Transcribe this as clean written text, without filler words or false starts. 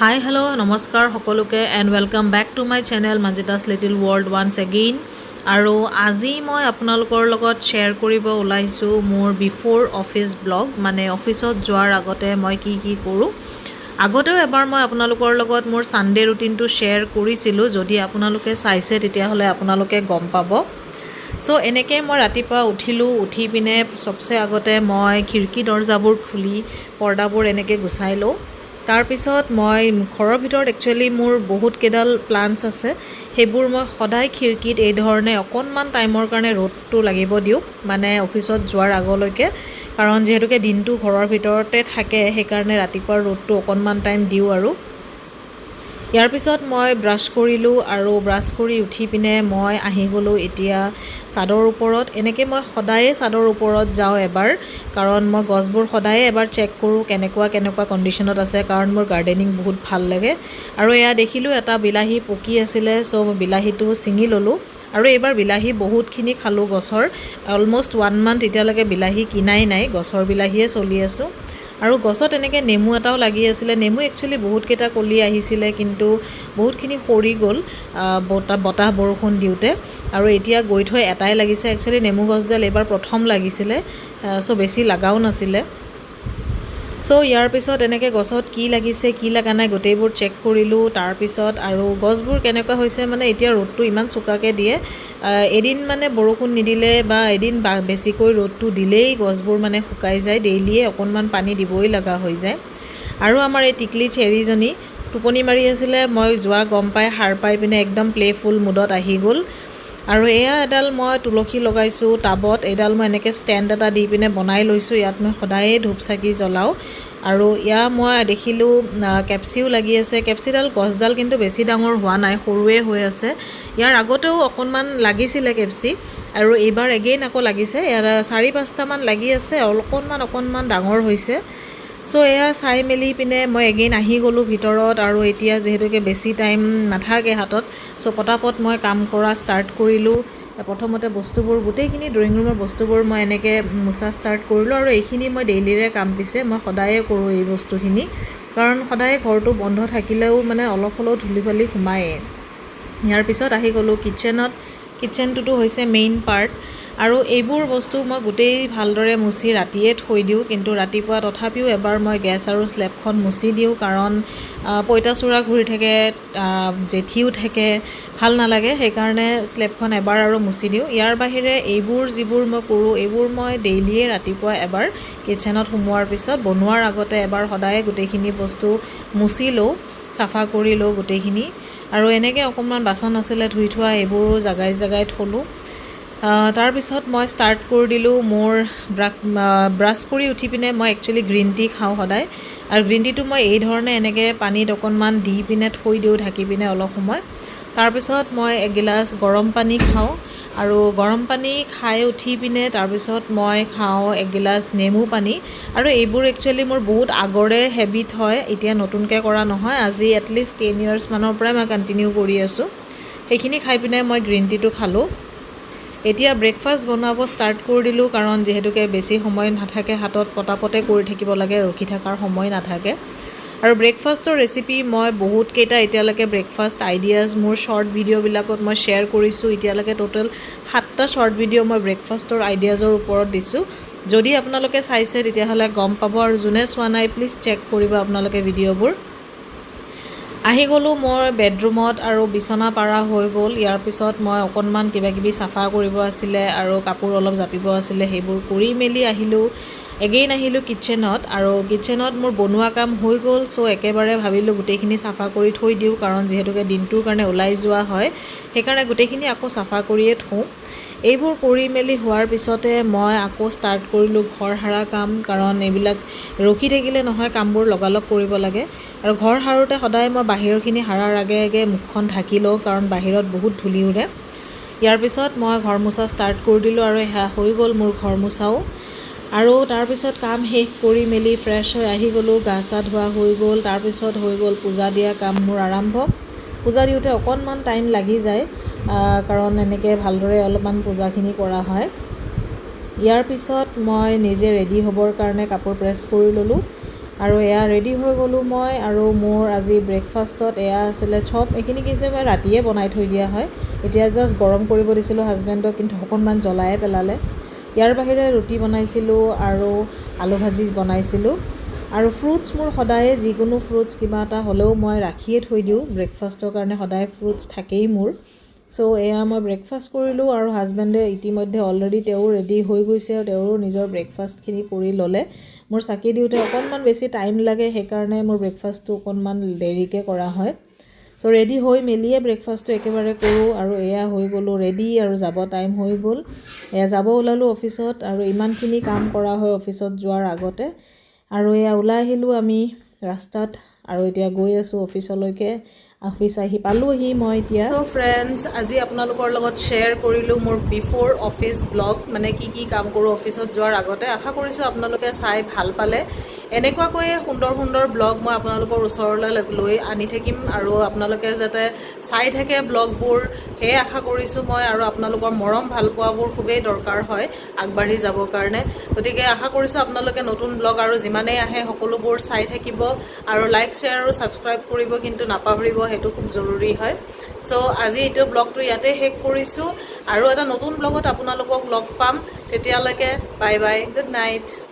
Hi, hello, নমস্কাৰ সকলোকে and welcome back to my channel Manjita's Little World once again. আৰু আজি মই আপোনালোকৰ লগত শ্বেয়াৰ কৰিব ওলাইছোঁ মোৰ বিফ'ৰ অফিচ ব্লগ, মানে অফিচত যোৱাৰ আগতে মই কি কৰোঁ। আগতেও এবাৰ মই আপোনালোকৰ লগত মোৰ ছানডে ৰুটিনটো শ্বেয়াৰ কৰিছিলোঁ, যদি আপোনালোকে চাইছে তেতিয়াহ'লে আপোনালোকে গম পাব। চ' এনেকৈ মই ৰাতিপুৱা উঠিলোঁ, উঠি পিনে চবচে আগতে মই খিৰিকী দৰ্জাবোৰ খুলি পৰ্দাবোৰ এনেকৈ গুচাই লওঁ। তাৰপিছত মই ঘৰৰ ভিতৰত একচুৱেলি মোৰ বহুত কেইডাল প্লাণ্টছ আছে, সেইবোৰ মই সদায় খিৰিকীত এই ধৰণে অকণমান টাইমৰ কাৰণে ৰ'দটো লাগিব দিওঁ, মানে অফিচত যোৱাৰ আগলৈকে, কাৰণ যিহেতুকে দিনটো ঘৰৰ ভিতৰতে থাকে সেইকাৰণে ৰাতিপুৱা ৰ'দটো অকণমান টাইম দিওঁ। আৰু ইয়াৰ পিছত মই ব্ৰাছ কৰিলোঁ আৰু ব্ৰাছ কৰি উঠি পিনে মই আহি গ'লোঁ এতিয়া ছাদৰ ওপৰত। এনেকৈ মই সদায়ে ছাদৰ ওপৰত যাওঁ এবাৰ, কাৰণ মই গছবোৰ সদায়ে এবাৰ চেক কৰোঁ কেনেকুৱা কণ্ডিশ্যনত আছে, কাৰণ মোৰ গাৰ্ডেনিং বহুত ভাল লাগে। আৰু এয়া দেখিলোঁ এটা বিলাহী পকি আছিলে, চ' বিলাহীটো ছিঙি ল'লোঁ। আৰু এইবাৰ বিলাহী বহুতখিনি খালোঁ গছৰ, অলম'ষ্ট 1 month এতিয়ালৈকে বিলাহী কিনাই নাই, গছৰ বিলাহীয়ে চলি আছোঁ। আৰু গছত এনেকৈ নেমু এটাও লাগি আছিলে, নেমু একচুৱেলি বহুতকেইটা কলি আহিছিলে কিন্তু বহুতখিনি সৰি গ'ল বতাহ বৰষুণ দিওঁতে। আৰু এতিয়া গৈ থৈ এটাই লাগিছে, একচুৱেলি নেমু গছডাল এইবাৰ প্ৰথম লাগিছিলে, চ' বেছি লগাও নাছিলে। চ' ইয়াৰ পিছত এনেকৈ গছত কি লাগিছে কি লগা নাই গোটেইবোৰ চেক কৰিলোঁ। তাৰপিছত আৰু গছবোৰ কেনেকুৱা হৈছে, মানে এতিয়া ৰ'দটো ইমান চোকাকৈ দিয়ে, এদিন মানে বৰষুণ নিদিলে বা এদিন বেছিকৈ ৰ'দটো দিলেই গছবোৰ মানে শুকাই যায়, ডেইলিয়ে অকণমান পানী দিবই লগা হৈ যায়। আৰু আমাৰ এই টিকলি চেৰিজনী টোপনি মাৰি আছিলে, মই যোৱা গম পাই সাৰ পাই পিনে একদম প্লেফুল মুডত আহি গ'ল। আৰু এয়া এডাল মই তুলসী লগাইছোঁ টাবত, এইডাল মই এনেকৈ ষ্টেণ্ড এটা দি পিনে বনাই লৈছোঁ, ইয়াত মই সদায়ে ধূপ চাকি জ্বলাওঁ। আৰু ইয়াত মই দেখিলোঁ কেপচিও লাগি আছে, কেপচিডাল গছডাল কিন্তু বেছি ডাঙৰ হোৱা নাই, সৰুৱে হৈ আছে। ইয়াৰ আগতেও অকণমান লাগিছিলে কেপচি, আৰু এইবাৰ এগেইন আকৌ লাগিছে, ইয়াত 4-5টামান লাগি আছে, অকণমান ডাঙৰ হৈছে। চ' এয়া চাই মেলি পিনে মই এগেইন আহি গ'লোঁ ভিতৰত। আৰু এতিয়া যিহেতুকে বেছি টাইম নাথাকে হাতত, চ' পটাপট মই কাম কৰা ষ্টাৰ্ট কৰিলোঁ। প্ৰথমতে বস্তুবোৰ গোটেইখিনি ড্ৰয়িং ৰুমৰ বস্তুবোৰ মই এনেকৈ মোচা ষ্টাৰ্ট কৰিলোঁ। আৰু এইখিনি মই ডেইলিৰে কাম, পিছে মই সদায়ে কৰোঁ এই বস্তুখিনি, কাৰণ সদায়ে ঘৰটো বন্ধ থাকিলেও মানে অলপ হ'লেও ধূলি বালি সোমায়েই। ইয়াৰ পিছত আহি গ'লোঁ কিটচেনত। কিটচেনটোতো হৈছে মেইন পাৰ্ট, আৰু এইবোৰ বস্তু মই গোটেই ভালদৰে মুচি ৰাতিয়ে থৈ দিওঁ, কিন্তু ৰাতিপুৱা তথাপিও এবাৰ মই গেছ আৰু স্লেবখন মুচি দিওঁ, কাৰণ পঁইতাচোৰা ঘূৰি থাকে, জেঠীও থাকে, ভাল নালাগে, সেইকাৰণে স্লেবখন এবাৰ আৰু মুচি দিওঁ। ইয়াৰ বাহিৰে এইবোৰ যিবোৰ মই কৰোঁ, এইবোৰ মই ডেইলিয়ে ৰাতিপুৱা এবাৰ কিটচেনত সোমোৱাৰ পিছত বনোৱাৰ আগতে এবাৰ সদায় গোটেইখিনি বস্তু মুচি লওঁ, চাফা কৰি লওঁ গোটেইখিনি। আৰু এনেকৈ অকণমান বাচন আছিলে ধুই থোৱা, এইবোৰো জাগাই থলোঁ। তাৰপিছত মই ষ্টাৰ্ট কৰি দিলোঁ মোৰ ব্ৰাছ কৰি উঠি পিনে মই একচুৱেলি গ্ৰীণ টি খাওঁ সদায়। আৰু গ্ৰীণ টিটো মই এই ধৰণে এনেকৈ পানীত অকণমান দি পিনে থৈ দিওঁ ঢাকি পিনে অলপ সময়। তাৰপিছত মই এগিলাচ গৰম পানী খাওঁ, আৰু গৰম পানী খাই উঠি পিনে তাৰপিছত মই খাওঁ এগিলাচ নেমু পানী। আৰু এইবোৰ একচুৱেলি মোৰ বহুত আগৰে হেবিট হয়, এতিয়া নতুনকৈ কৰা নহয়, আজি এটলিষ্ট 10 years মানৰ পৰাই মই কণ্টিনিউ কৰি আছোঁ। সেইখিনি খাই পিনে মই গ্ৰীণ টিটো খালোঁ। এতিয়া ব্ৰেকফাষ্ট বনাব ষ্টাৰ্ট কৰি দিলোঁ, কাৰণ যিহেতুকে বেছি সময় নাথাকে হাতত, পটাপটে কৰি থাকিব লাগে, ৰখি থকাৰ সময় নাথাকে। আৰু ব্ৰেকফাষ্টৰ ৰেচিপি মই বহুতকেইটা এতিয়ালৈকে ব্ৰেকফাষ্ট আইডিয়াজ মোৰ শ্বৰ্ট ভিডিঅ'বিলাকত মই শ্বেয়াৰ কৰিছোঁ। এতিয়ালৈকে টোটেল 7টা শ্বৰ্ট ভিডিঅ' মই ব্ৰেকফাষ্টৰ আইডিয়াজৰ ওপৰত দিছোঁ। যদি আপোনালোকে চাইছে তেতিয়াহ'লে গম পাব, আৰু যোনে চোৱা নাই প্লিজ চেক কৰিব আপোনালোকে ভিডিঅ'বোৰ। আহি গ'লোঁ মই বেডৰুমত, আৰু বিচনা পাৰা হৈ গ'ল। ইয়াৰ পিছত মই অকণমান কিবাকিবি চাফা কৰিব আছিলে আৰু কাপোৰ অলপ জাপিব আছিলে, সেইবোৰ কৰি মেলি আহিলোঁ। এগেইন আহিলোঁ কিটচেনত, আৰু কিটচেনত মোৰ বনোৱা কাম হৈ গ'ল। চ' একেবাৰে ভাবিলোঁ গোটেইখিনি চাফা কৰি থৈ দিওঁ, কাৰণ যিহেতুকে দিনটোৰ কাৰণে ওলাই যোৱা হয়, সেইকাৰণে গোটেইখিনি আকৌ চাফা কৰিয়ে থওঁ। এইবোৰ কৰি মেলি হোৱাৰ পিছতে মই আকৌ ষ্টাৰ্ট কৰিলোঁ ঘৰ সাৰা কাম, কাৰণ এইবিলাক ৰখি থাকিলে নহয়, কামবোৰ লগালগ কৰিব লাগে। আৰু ঘৰ সাৰোঁতে সদায় মই বাহিৰৰখিনি সাৰাৰ আগে মুখখন ঢাকি লওঁ, কাৰণ বাহিৰত বহুত ধূলি উৰে। ইয়াৰ পিছত মই ঘৰ মোচা ষ্টাৰ্ট কৰি দিলোঁ, আৰু সেয়া হৈ গ'ল মোৰ ঘৰ মোচাও। আৰু তাৰপিছত কাম শেষ কৰি মেলি ফ্ৰেছ হৈ আহি গ'লোঁ, গা চা ধোৱা হৈ গ'ল। তাৰপিছত হৈ গ'ল পূজা দিয়া কাম মোৰ আৰম্ভ। পূজা দিওঁতে অকণমান টাইম লাগি যায়, কাৰণ এনেকৈ ভালদৰে অলপমান পূজাখিনি কৰা হয়। ইয়াৰ পিছত মই নিজে ৰেডি হ'বৰ কাৰণে কাপোৰ প্ৰেছ কৰি ল'লোঁ। আৰু এয়া ৰেডি হৈ গ'লোঁ মই আৰু মোৰ আজি ব্ৰেকফাষ্টত এয়া আছিলে চপ এইখিনি কি মই ৰাতিয়ে বনাই থৈ দিয়া হয় এতিয়া জাষ্ট গৰম কৰিব দিছিলোঁ হাজবেণ্ডক কিন্তু অকণমান জ্বলাই পেলালে ইয়াৰ বাহিৰে ৰুটি বনাইছিলোঁ আৰু আলু ভাজি বনাইছিলোঁ আৰু ফ্ৰুটছ মোৰ সদায়ে যিকোনো ফ্ৰুটছ কিবা এটা হ'লেও মই ৰাখিয়ে থৈ দিওঁ ব্ৰেকফাষ্টৰ কাৰণে সদায় ফ্ৰুটছ থাকেই মোৰ চ' এয়া মই ব্ৰেকফাষ্ট কৰিলোঁ আৰু হাজবেণ্ডে ইতিমধ্যে অলৰেডি তেওঁ ৰেডি হৈ গৈছে আৰু তেওঁৰো নিজৰ ব্ৰেকফাষ্টখিনি কৰি ল'লে মোৰ চাকি দিওঁতে অকণমান বেছি টাইম লাগে সেইকাৰণে মোৰ ব্ৰেকফাষ্টটো অকণমান দেৰিকৈ কৰা হয় চ' ৰেডি হৈ মেলিয়ে ব্ৰেকফাষ্টটো একেবাৰে কৰোঁ আৰু এয়া হৈ গ'লোঁ ৰেডি আৰু যাব টাইম হৈ গ'ল এয়া যাব ওলালোঁ অফিচত আৰু ইমানখিনি কাম কৰা হয় অফিচত যোৱাৰ আগতে আৰু এয়া ওলাই আহিলোঁ আমি ৰাস্তাত আৰু এতিয়া গৈ আছোঁ অফিচলৈকে অফিচ আহি পালোঁহি মই এতিয়া চ' ফ্ৰেণ্ডছ আজি আপোনালোকৰ লগত শ্বেয়াৰ কৰিলোঁ মোৰ বিফ'ৰ অফিচ ব্লগ মানে কি কাম কৰোঁ অফিচত যোৱাৰ আগতে আশা কৰিছোঁ আপোনালোকে চাই ভাল পালে এনেকুৱাকৈ সুন্দৰ সুন্দৰ ব্লগ মই আপোনালোকৰ ওচৰলৈ লৈ আনি থাকিম আৰু আপোনালোকে যাতে চাই থাকে ব্লগবোৰ সেয়ে আশা কৰিছোঁ মই আৰু আপোনালোকৰ মৰম ভালপোৱাবোৰ খুবেই দৰকাৰ হয় আগবাঢ়ি যাবৰ কাৰণে গতিকে আশা কৰিছোঁ আপোনালোকে নতুন ব্লগ আৰু যিমানেই আহে সকলোবোৰ চাই থাকিব আৰু লাইক শ্বেয়াৰ আৰু ছাবস্ক্ৰাইব কৰিব কিন্তু নাপাহৰিব সেইটো খুব জৰুৰী হয় চ' আজি এইটো ব্লগটো ইয়াতে শেষ কৰিছোঁ আৰু এটা নতুন ব্লগত আপোনালোকক লগ পাম তেতিয়ালৈকে বাই বাই গুড নাইট